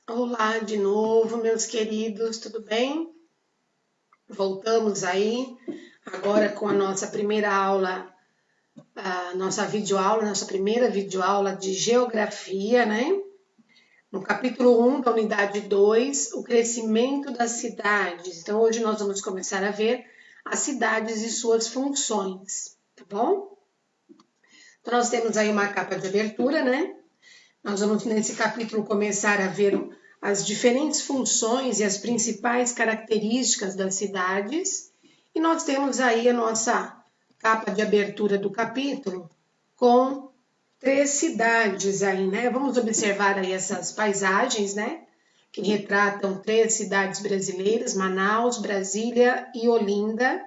Olá de novo, meus queridos, tudo bem? Voltamos aí agora com a nossa primeira aula, a nossa videoaula, nossa primeira videoaula de geografia, né? No capítulo 1 da unidade 2, o crescimento das cidades. Então, hoje nós vamos começar a ver as cidades e suas funções, tá bom? Então, nós temos aí uma capa de abertura, né? Nós vamos, nesse capítulo, começar a ver as diferentes funções e as principais características das cidades. E nós temos aí a nossa capa de abertura do capítulo com 3 cidades aí, né? Vamos observar aí essas paisagens, né? Que retratam 3 cidades brasileiras, Manaus, Brasília e Olinda.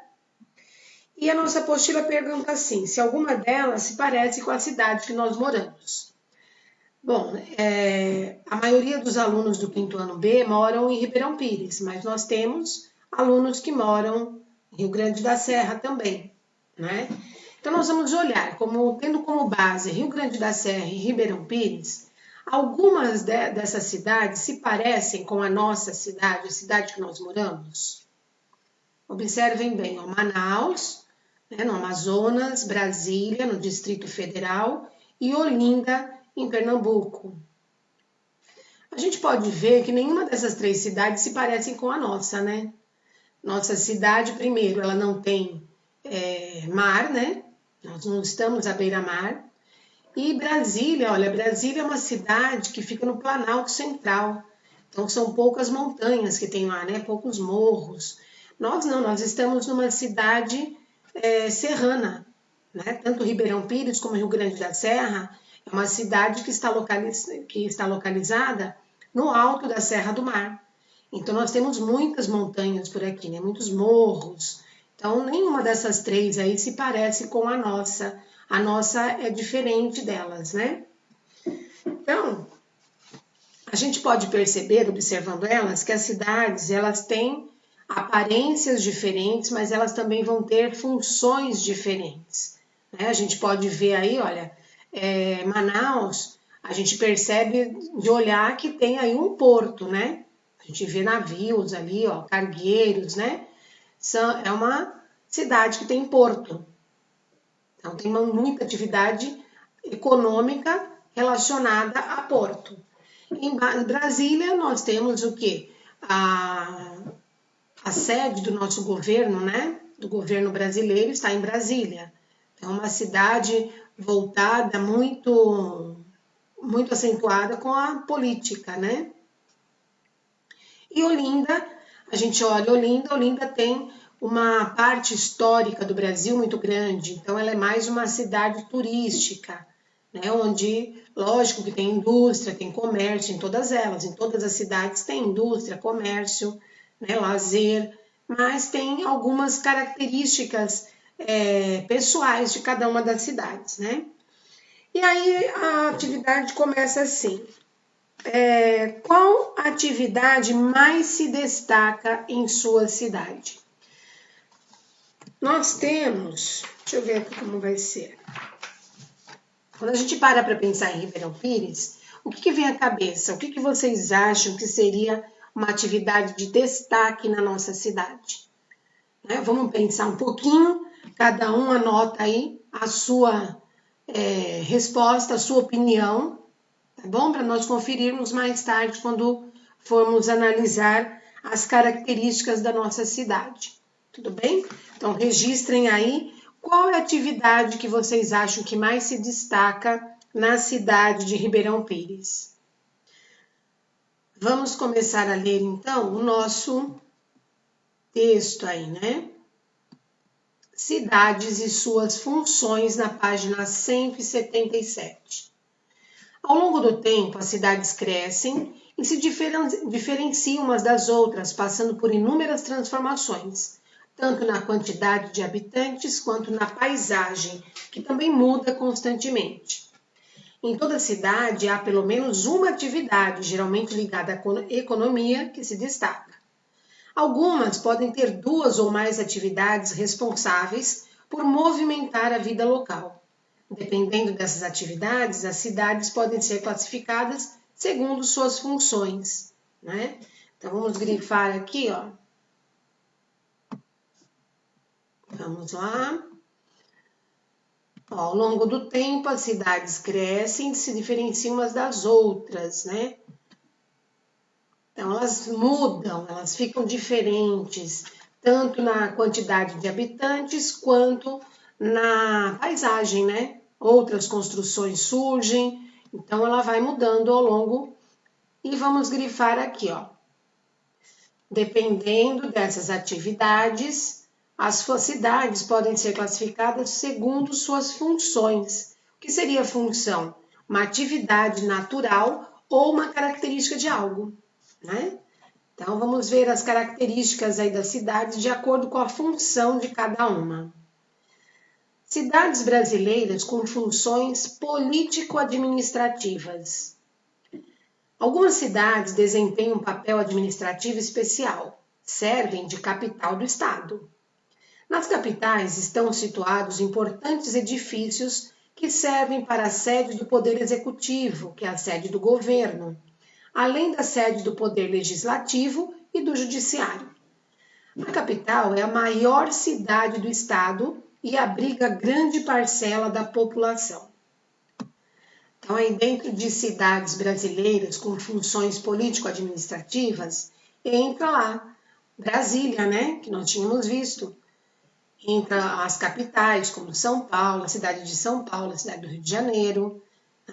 E a nossa apostila pergunta assim, se alguma delas se parece com a cidade que nós moramos. Bom, a maioria dos alunos do quinto ano B moram em Ribeirão Pires, mas nós temos alunos que moram em Rio Grande da Serra também, né? Então nós vamos olhar, tendo como base Rio Grande da Serra e Ribeirão Pires, algumas dessas cidades se parecem com a nossa cidade, a cidade que nós moramos. Observem bem, ó, Manaus, né, no Amazonas, Brasília, no Distrito Federal, e Olinda, em Pernambuco. A gente pode ver que nenhuma dessas 3 cidades se parecem com a nossa, né? Nossa cidade, primeiro, ela não tem mar, né? Nós não estamos à beira-mar. E Brasília, olha, Brasília é uma cidade que fica no Planalto Central. Então, são poucas montanhas que tem lá, né? Poucos morros. Nós não, nós estamos numa cidade serrana, né? Tanto Ribeirão Pires como Rio Grande da Serra é uma cidade que está localizada no alto da Serra do Mar. Então, nós temos muitas montanhas por aqui, né? Muitos morros. Então, nenhuma dessas 3 aí se parece com a nossa. A nossa é diferente delas, né? Então, a gente pode perceber, observando elas, que as cidades elas têm aparências diferentes, mas elas também vão ter funções diferentes, né? A gente pode ver aí, olha, Manaus, a gente percebe de olhar que tem aí um porto, né? A gente vê navios ali, ó, cargueiros, né? É uma cidade que tem porto. Então, tem muita atividade econômica relacionada a porto. Em Brasília, nós temos o quê? A sede do nosso governo, né? Do governo brasileiro está em Brasília. É uma cidade voltada muito acentuada com a política, né? E Olinda, a gente olha Olinda tem uma parte histórica do Brasil muito grande, então ela é mais uma cidade turística, né? Onde, lógico que tem indústria, tem comércio em todas elas, em todas as cidades tem indústria, comércio, né? Lazer, mas tem algumas características pessoais de cada uma das cidades, né? E aí a atividade começa assim. Qual atividade mais se destaca em sua cidade? Nós temos, deixa eu ver aqui como vai ser. Quando a gente para pensar em Ribeirão Pires, o que vem à cabeça? O que vocês acham que seria uma atividade de destaque na nossa cidade? Vamos pensar um pouquinho, cada um anota aí a sua resposta, a sua opinião, tá bom? Para nós conferirmos mais tarde quando formos analisar as características da nossa cidade. Tudo bem? Então, registrem aí qual é a atividade que vocês acham que mais se destaca na cidade de Ribeirão Pires. Vamos começar a ler, então, o nosso texto aí, né? Cidades e suas funções, na página 177. Ao longo do tempo, as cidades crescem e se diferenciam umas das outras, passando por inúmeras transformações, tanto na quantidade de habitantes quanto na paisagem, que também muda constantemente. Em toda cidade há pelo menos uma atividade, geralmente ligada à economia, que se destaca. Algumas podem ter 2 ou mais atividades responsáveis por movimentar a vida local. Dependendo dessas atividades, as cidades podem ser classificadas segundo suas funções, né? Então, vamos grifar aqui, ó. Vamos lá. Ó, ao longo do tempo, as cidades crescem e se diferenciam umas das outras, né? Então, elas mudam, elas ficam diferentes, tanto na quantidade de habitantes quanto na paisagem, né? Outras construções surgem, então ela vai mudando ao longo. E vamos grifar aqui, ó. Dependendo dessas atividades, as suas cidades podem ser classificadas segundo suas funções. O que seria função? Uma atividade natural ou uma característica de algo, né? Então, vamos ver as características aí das cidades de acordo com a função de cada uma. Cidades brasileiras com funções político-administrativas. Algumas cidades desempenham um papel administrativo especial, servem de capital do estado. Nas capitais estão situados importantes edifícios que servem para a sede do Poder Executivo, que é a sede do governo, além da sede do Poder Legislativo e do Judiciário. A capital é a maior cidade do estado e abriga grande parcela da população. Então, aí dentro de cidades brasileiras com funções político-administrativas, entra lá Brasília, né, que nós tínhamos visto. Entra as capitais, como São Paulo, a cidade de São Paulo, a cidade do Rio de Janeiro,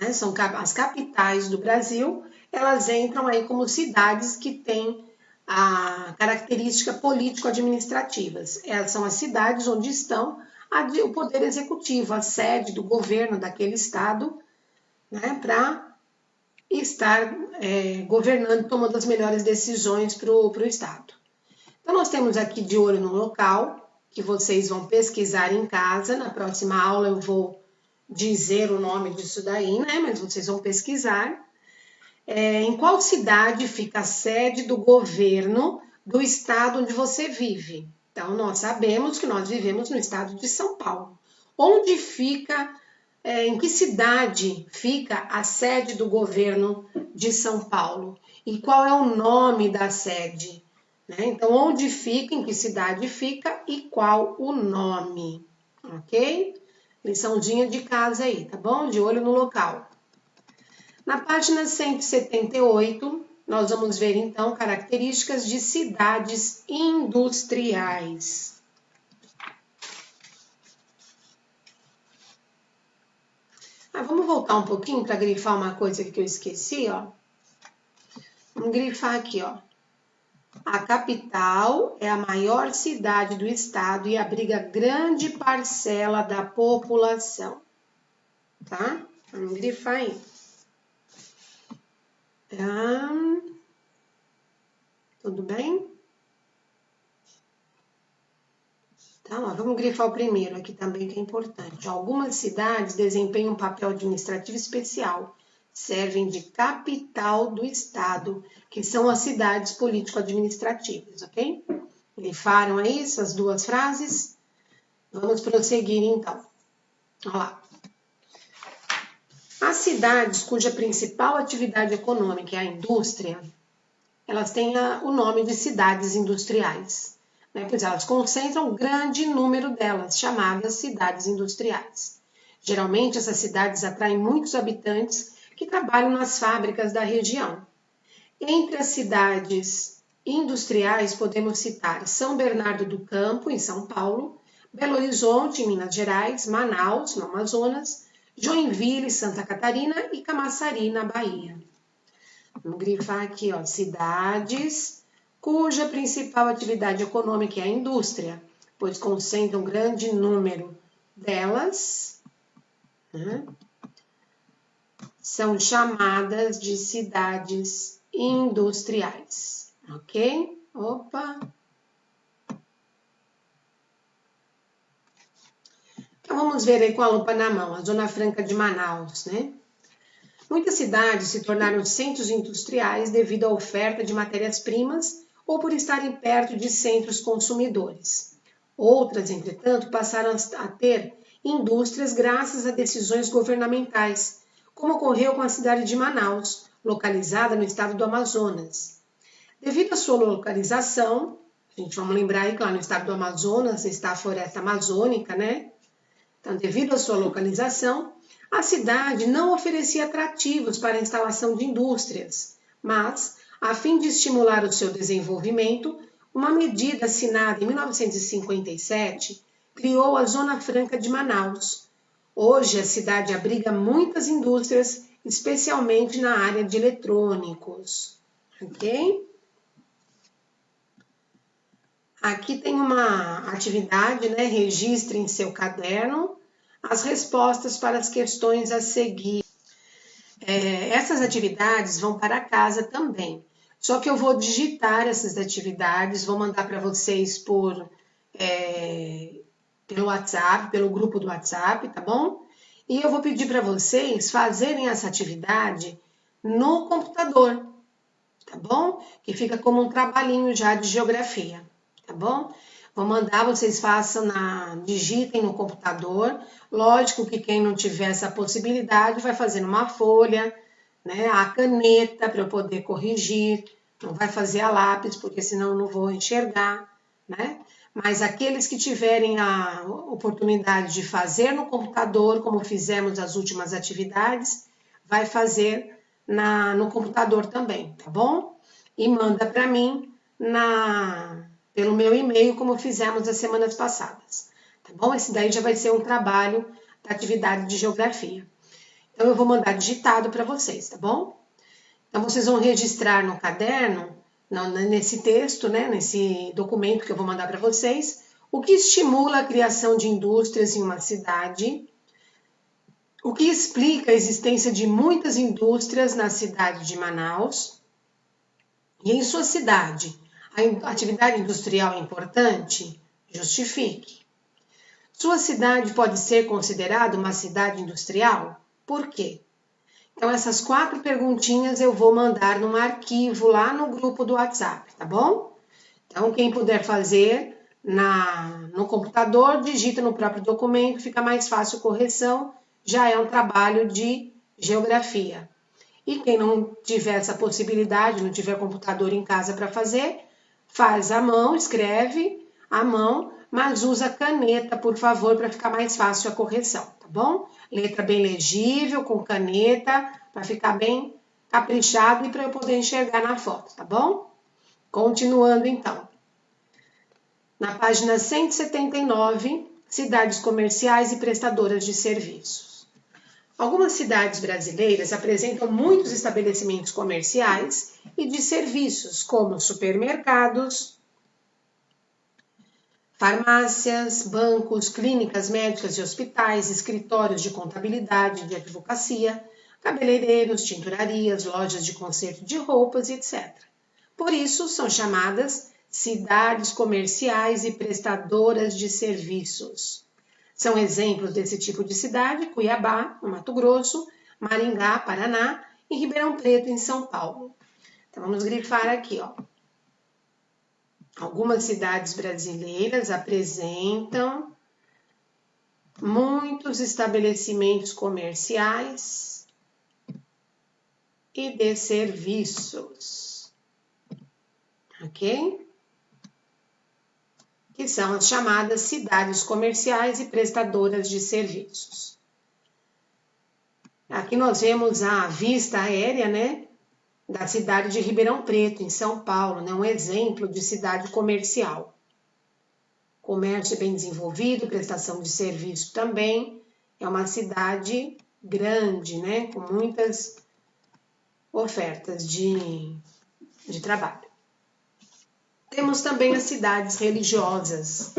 né, são as capitais do Brasil, elas entram aí como cidades que têm a característica político-administrativas. Elas são as cidades onde estão o poder executivo, a sede do governo daquele estado, né, para estar governando, tomando as melhores decisões para o estado. Então, nós temos aqui de olho no local, que vocês vão pesquisar em casa. Na próxima aula eu vou dizer o nome disso daí, né? Mas vocês vão pesquisar. Em qual cidade fica a sede do governo do estado onde você vive? Então, nós sabemos que nós vivemos no estado de São Paulo. Onde fica, em que cidade fica a sede do governo de São Paulo? E qual é o nome da sede? Então, onde fica, em que cidade fica e qual o nome, ok? Liçãozinha de casa aí, tá bom? De olho no local. Na página 178, nós vamos ver, então, características de cidades industriais. Vamos voltar um pouquinho para grifar uma coisa que eu esqueci, ó. Vamos grifar aqui, ó. A capital é a maior cidade do estado e abriga grande parcela da população, tá? Vamos grifar aí. Tudo bem? Então, ó, vamos grifar o primeiro aqui também, que é importante. Algumas cidades desempenham um papel administrativo especial, servem de capital do estado, que são as cidades político-administrativas, ok? Grifaram aí essas duas frases? Vamos prosseguir então. Olha lá. As cidades cuja principal atividade econômica é a indústria, elas têm o nome de cidades industriais, né? Pois elas concentram um grande número delas, chamadas cidades industriais. Geralmente, essas cidades atraem muitos habitantes que trabalham nas fábricas da região. Entre as cidades industriais, podemos citar São Bernardo do Campo, em São Paulo, Belo Horizonte, em Minas Gerais, Manaus, no Amazonas, Joinville, Santa Catarina e Camaçari, na Bahia. Vamos grifar aqui, ó, cidades cuja principal atividade econômica é a indústria, pois concentra um grande número delas, né? São chamadas de cidades industriais, ok? Opa! Então, vamos ver aí com a lupa na mão, a Zona Franca de Manaus, né? Muitas cidades se tornaram centros industriais devido à oferta de matérias-primas ou por estarem perto de centros consumidores. Outras, entretanto, passaram a ter indústrias graças a decisões governamentais, como ocorreu com a cidade de Manaus, localizada no estado do Amazonas. Devido à sua localização, vamos lembrar aí que lá no estado do Amazonas está a floresta amazônica, né? Então, devido à sua localização, a cidade não oferecia atrativos para a instalação de indústrias, mas, a fim de estimular o seu desenvolvimento, uma medida assinada em 1957 criou a Zona Franca de Manaus. Hoje, a cidade abriga muitas indústrias, especialmente na área de eletrônicos. Ok? Aqui tem uma atividade, né? Registre em seu caderno as respostas para as questões a seguir. Essas atividades vão para casa também. Só que eu vou digitar essas atividades, vou mandar para vocês pelo WhatsApp, pelo grupo do WhatsApp, tá bom? E eu vou pedir para vocês fazerem essa atividade no computador, tá bom? Que fica como um trabalhinho já de geografia, tá bom? Vou mandar, vocês digitem no computador. Lógico que quem não tiver essa possibilidade vai fazer numa folha, né? A caneta para eu poder corrigir. Não vai fazer a lápis, porque senão eu não vou enxergar, né? Mas aqueles que tiverem a oportunidade de fazer no computador, como fizemos as últimas atividades, vai fazer no computador também, tá bom? E manda para mim pelo meu e-mail, como fizemos as semanas passadas, tá bom? Esse daí já vai ser um trabalho da atividade de geografia. Então, eu vou mandar digitado para vocês, tá bom? Então, vocês vão registrar no caderno, nesse texto, né, nesse documento que eu vou mandar para vocês, o que estimula a criação de indústrias em uma cidade, o que explica a existência de muitas indústrias na cidade de Manaus, e em sua cidade, a atividade industrial é importante? Justifique. Sua cidade pode ser considerada uma cidade industrial? Por quê? Então, essas 4 perguntinhas eu vou mandar num arquivo lá no grupo do WhatsApp, tá bom? Então, quem puder fazer no computador, digita no próprio documento, fica mais fácil a correção, já é um trabalho de geografia. E quem não tiver essa possibilidade, não tiver computador em casa para fazer, faz à mão, escreve à mão, mas usa caneta, por favor, para ficar mais fácil a correção, tá bom? Letra bem legível, com caneta, para ficar bem caprichado e para eu poder enxergar na foto, tá bom? Continuando, então. Na página 179, cidades comerciais e prestadoras de serviços. Algumas cidades brasileiras apresentam muitos estabelecimentos comerciais e de serviços, como supermercados, farmácias, bancos, clínicas médicas e hospitais, escritórios de contabilidade e de advocacia, cabeleireiros, tinturarias, lojas de conserto de roupas, etc. Por isso, são chamadas cidades comerciais e prestadoras de serviços. São exemplos desse tipo de cidade: Cuiabá, no Mato Grosso, Maringá, Paraná e Ribeirão Preto, em São Paulo. Então, vamos grifar aqui, ó. Algumas cidades brasileiras apresentam muitos estabelecimentos comerciais e de serviços, ok? Que são as chamadas cidades comerciais e prestadoras de serviços. Aqui nós vemos a vista aérea, né, da cidade de Ribeirão Preto, em São Paulo, né, um exemplo de cidade comercial. Comércio bem desenvolvido, prestação de serviço também. É uma cidade grande, né, com muitas ofertas de trabalho. Temos também as cidades religiosas.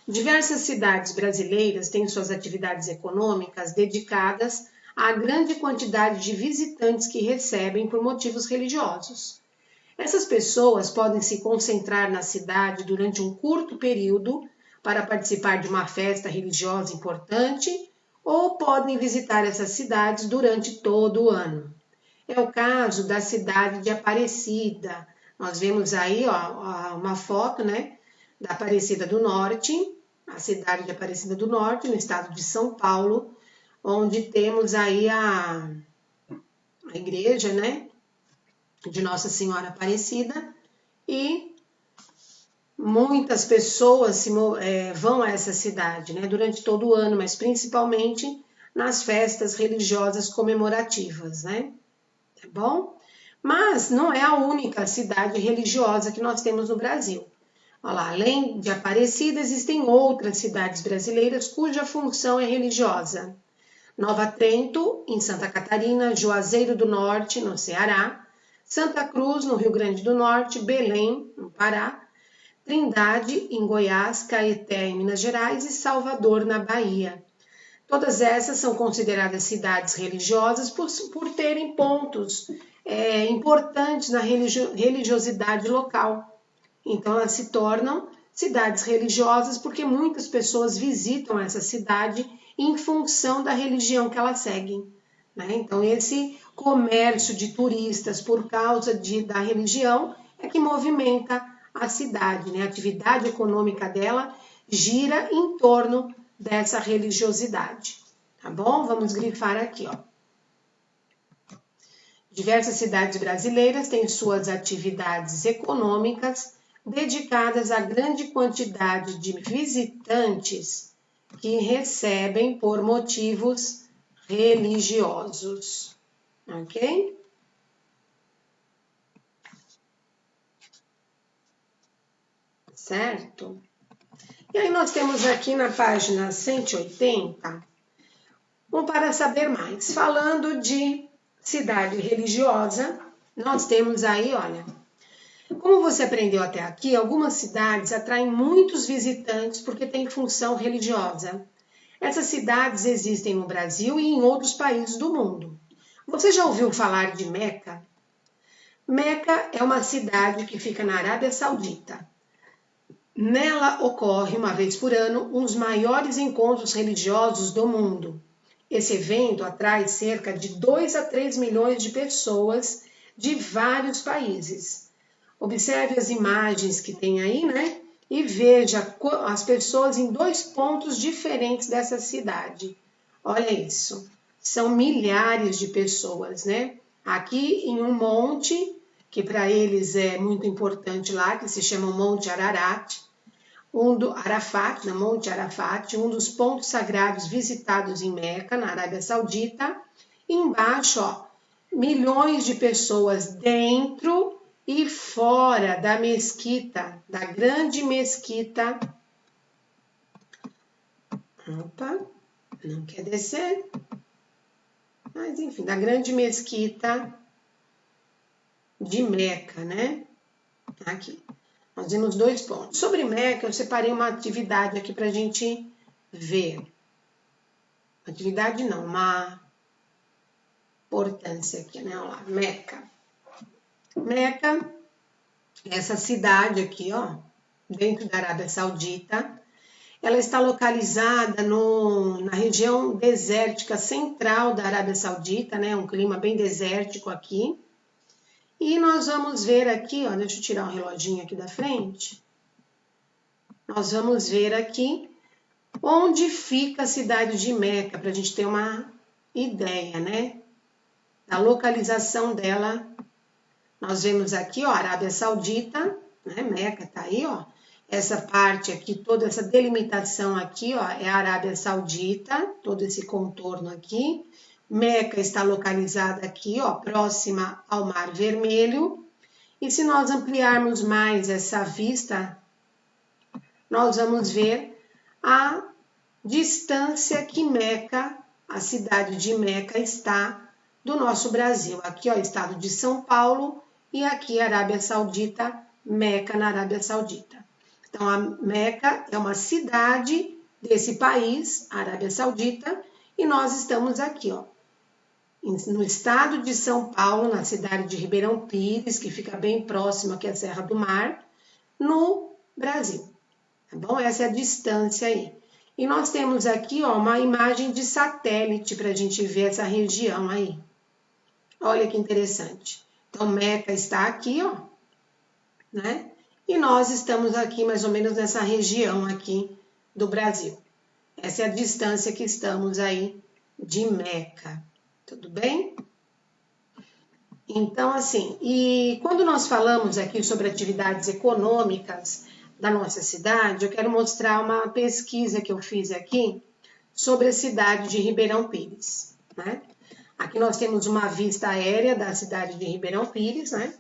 Diversas cidades brasileiras têm suas atividades econômicas dedicadas à grande quantidade de visitantes que recebem por motivos religiosos. Essas pessoas podem se concentrar na cidade durante um curto período para participar de uma festa religiosa importante ou podem visitar essas cidades durante todo o ano. É o caso da cidade de Aparecida. Nós vemos aí, ó, uma foto, né, da Aparecida do Norte, a cidade de Aparecida do Norte, no estado de São Paulo, onde temos aí a igreja, né, de Nossa Senhora Aparecida, e muitas pessoas vão a essa cidade, né, durante todo o ano, mas principalmente nas festas religiosas comemorativas, né, tá bom? Mas não é a única cidade religiosa que nós temos no Brasil. Olha lá, além de Aparecida, existem outras cidades brasileiras cuja função é religiosa. Nova Trento, em Santa Catarina, Juazeiro do Norte, no Ceará, Santa Cruz, no Rio Grande do Norte, Belém, no Pará, Trindade, em Goiás, Caeté, em Minas Gerais e Salvador, na Bahia. Todas essas são consideradas cidades religiosas por terem pontos importantes na religiosidade local. Então, elas se tornam cidades religiosas porque muitas pessoas visitam essa cidade em função da religião que elas seguem, né? Então, esse comércio de turistas por causa da religião é que movimenta a cidade, né? A atividade econômica dela gira em torno dessa religiosidade, tá bom? Vamos grifar aqui, ó. Diversas cidades brasileiras têm suas atividades econômicas dedicadas à grande quantidade de visitantes que recebem por motivos religiosos, ok? Certo? E aí nós temos aqui na página 180, para saber mais. Falando de cidade religiosa, nós temos aí, olha, como você aprendeu até aqui, algumas cidades atraem muitos visitantes porque têm função religiosa. Essas cidades existem no Brasil e em outros países do mundo. Você já ouviu falar de Meca? Meca é uma cidade que fica na Arábia Saudita. Nela ocorre, uma vez por ano, um dos maiores encontros religiosos do mundo. Esse evento atrai cerca de 2 a 3 milhões de pessoas de vários países. Observe as imagens que tem aí, né? E veja as pessoas em 2 pontos diferentes dessa cidade. Olha isso, são milhares de pessoas, né? Aqui em um monte, que para eles é muito importante lá, que se chama Monte Ararat, Monte Arafat, um dos pontos sagrados visitados em Meca, na Arábia Saudita. E embaixo, ó, milhões de pessoas dentro e fora da mesquita, da grande mesquita. Opa, não quer descer. Mas enfim, da grande mesquita de Meca, né? Aqui. Nós vimos 2 pontos. Sobre Meca, eu separei uma atividade aqui para a gente ver. Atividade não, uma importância aqui, né? Olha lá, Meca. Meca, essa cidade aqui, ó, dentro da Arábia Saudita, ela está localizada na região desértica central da Arábia Saudita, né? Um clima bem desértico aqui. E nós vamos ver aqui, ó, deixa eu tirar o reloginho aqui da frente. Nós vamos ver aqui onde fica a cidade de Meca, para a gente ter uma ideia, né? Da localização dela. Nós vemos aqui, ó, Arábia Saudita, né? Meca tá aí, ó. Essa parte aqui, toda essa delimitação aqui, ó, é a Arábia Saudita, todo esse contorno aqui. Meca está localizada aqui, ó, próxima ao Mar Vermelho. E se nós ampliarmos mais essa vista, nós vamos ver a distância que Meca, a cidade de Meca, está do nosso Brasil. Aqui, ó, o estado de São Paulo e aqui Arábia Saudita, Meca na Arábia Saudita. Então, a Meca é uma cidade desse país, Arábia Saudita, e nós estamos aqui, ó, no estado de São Paulo, na cidade de Ribeirão Pires, que fica bem próximo aqui à Serra do Mar, no Brasil, tá bom? Essa é a distância aí. E nós temos aqui, ó, uma imagem de satélite para a gente ver essa região aí. Olha que interessante. Então, Meca está aqui, ó, né? E nós estamos aqui mais ou menos nessa região aqui do Brasil. Essa é a distância que estamos aí de Meca. Tudo bem? Então, assim, e quando nós falamos aqui sobre atividades econômicas da nossa cidade, eu quero mostrar uma pesquisa que eu fiz aqui sobre a cidade de Ribeirão Pires, né? Aqui nós temos uma vista aérea da cidade de Ribeirão Pires, né?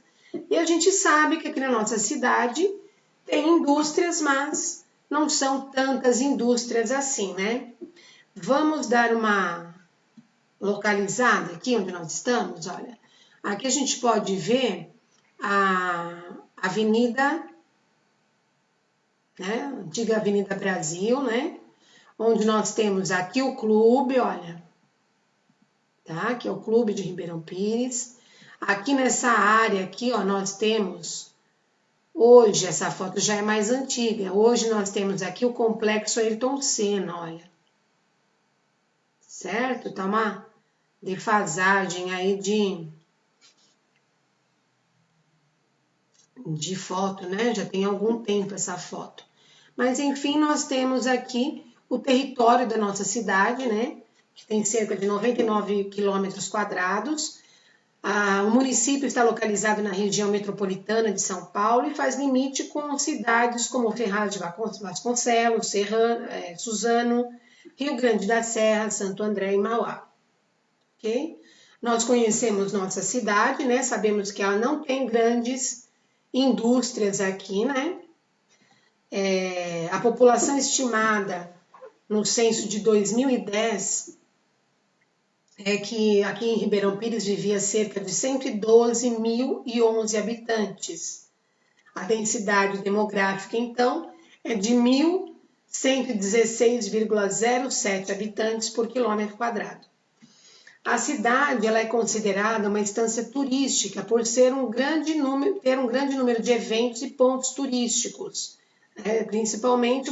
E a gente sabe que aqui na nossa cidade tem indústrias, mas não são tantas indústrias assim, né? Vamos dar uma localizada aqui onde nós estamos, olha. Aqui a gente pode ver a Avenida, né? Antiga Avenida Brasil, né? Onde nós temos aqui o clube, olha, tá? Que é o Clube de Ribeirão Pires. Aqui nessa área aqui, ó, nós temos, hoje, essa foto já é mais antiga, hoje nós temos aqui o Complexo Ayrton Senna, olha. Certo? Tá uma defasagem aí de foto, né? Já tem algum tempo essa foto. Mas, enfim, nós temos aqui o território da nossa cidade, né? Que tem cerca de 99 quilômetros quadrados. O município está localizado na região metropolitana de São Paulo e faz limite com cidades como Ferraz de Vasconcelos, Suzano, Rio Grande da Serra, Santo André e Mauá. Ok? Nós conhecemos nossa cidade, né? Sabemos que ela não tem grandes indústrias aqui, né? A população estimada no censo de 2010 é que aqui em Ribeirão Pires vivia cerca de 112.011 habitantes. A densidade demográfica, então, é de 1.116,07 habitantes por quilômetro quadrado. A cidade ela é considerada uma estância turística por ter um grande número de eventos e pontos turísticos, principalmente,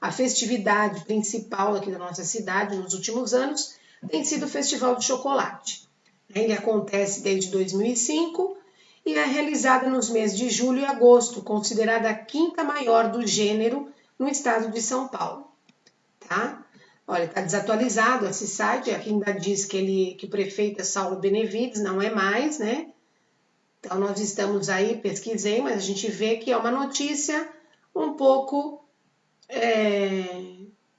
a festividade principal aqui da nossa cidade nos últimos anos tem sido o Festival de Chocolate. Ele acontece desde 2005 e é realizado nos meses de julho e agosto, considerada a quinta maior do gênero no estado de São Paulo. Tá? Olha, está desatualizado esse site, aqui ainda diz que o prefeito é Saulo Benevides, não é mais, né? Então nós estamos aí, pesquisei, mas a gente vê que é uma notícia um pouco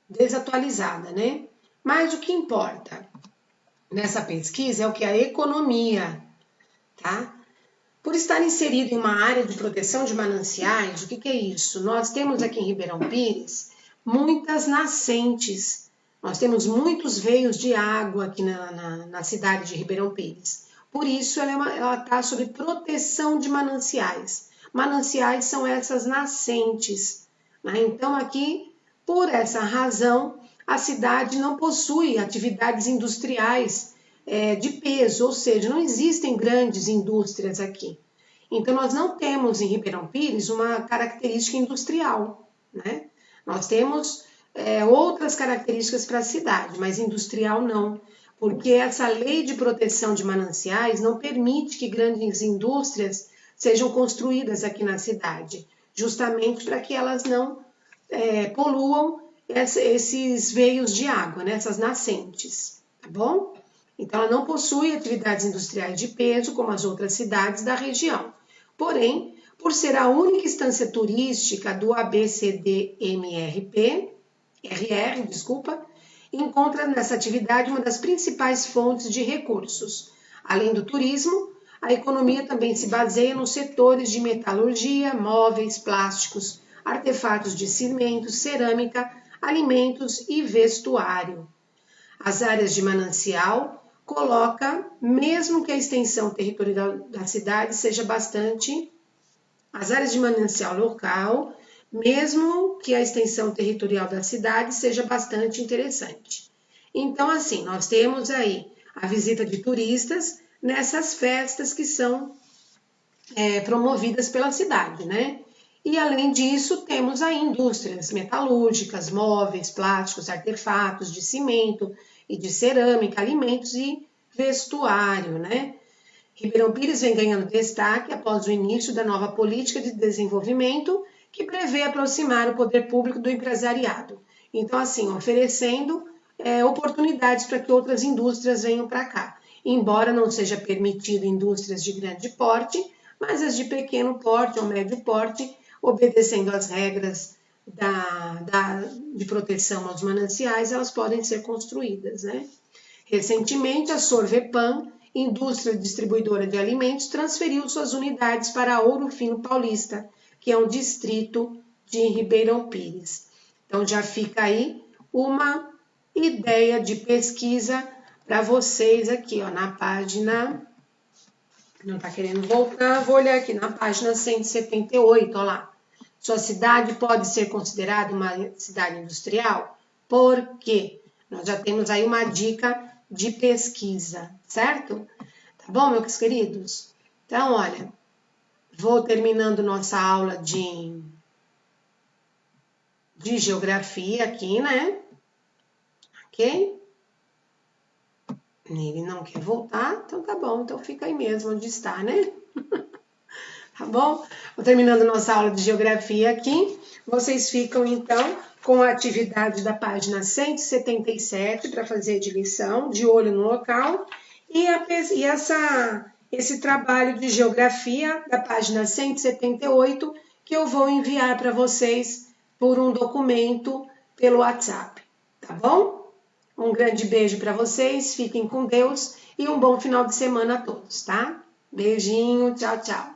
desatualizada, né? Mas o que importa nessa pesquisa é o que a economia, tá? Por estar inserido em uma área de proteção de mananciais, o que é isso? Nós temos aqui em Ribeirão Pires muitas nascentes, nós temos muitos veios de água aqui na cidade de Ribeirão Pires. Por isso ela está sob proteção de mananciais. Mananciais são essas nascentes, né? Então aqui, por essa razão, a cidade não possui atividades industriais de peso, ou seja, não existem grandes indústrias aqui. Então, nós não temos em Ribeirão Pires uma característica industrial, né? Nós temos outras características para a cidade, mas industrial não, porque essa lei de proteção de mananciais não permite que grandes indústrias sejam construídas aqui na cidade, justamente para que elas não poluam esses veios de água, né, essas nascentes, tá bom? Então, ela não possui atividades industriais de peso, como as outras cidades da região. Porém, por ser a única estância turística do ABCDMRP, encontra nessa atividade uma das principais fontes de recursos. Além do turismo, a economia também se baseia nos setores de metalurgia, móveis, plásticos, artefatos de cimento, cerâmica, alimentos e vestuário. As áreas de manancial coloca, mesmo que a extensão territorial da cidade seja bastante, as áreas de manancial local, mesmo que a extensão territorial da cidade seja bastante interessante. Então, assim, nós temos aí a visita de turistas nessas festas que são promovidas pela cidade, né? E, além disso, temos aí indústrias metalúrgicas, móveis, plásticos, artefatos de cimento e de cerâmica, alimentos e vestuário, né? Ribeirão Pires vem ganhando destaque após o início da nova política de desenvolvimento que prevê aproximar o poder público do empresariado. Então, assim, oferecendo oportunidades para que outras indústrias venham para cá. embora não seja permitido indústrias de grande porte, mas as de pequeno porte ou médio porte, obedecendo às regras de proteção aos mananciais, elas podem ser construídas, né? Recentemente, a Sorvepan, indústria distribuidora de alimentos, transferiu suas unidades para Ouro Fino Paulista, que é um distrito de Ribeirão Pires. Então, já fica aí uma ideia de pesquisa para vocês aqui, ó, na página... Não está querendo voltar, vou olhar aqui na página 178, ó lá. Sua cidade pode ser considerada uma cidade industrial? Por quê? Nós já temos aí uma dica de pesquisa, certo? Tá bom, meus queridos? Então, olha, vou terminando nossa aula de geografia aqui, né? Ok? Ele não quer voltar, então tá bom, então fica aí mesmo onde está, né? Tá bom? Vou terminando nossa aula de geografia aqui. Vocês ficam, então, com a atividade da página 177 para fazer de lição, de olho no local, e esse trabalho de geografia da página 178 que eu vou enviar para vocês por um documento pelo WhatsApp, tá bom? Um grande beijo para vocês, fiquem com Deus e um bom final de semana a todos, tá? Beijinho, tchau, tchau.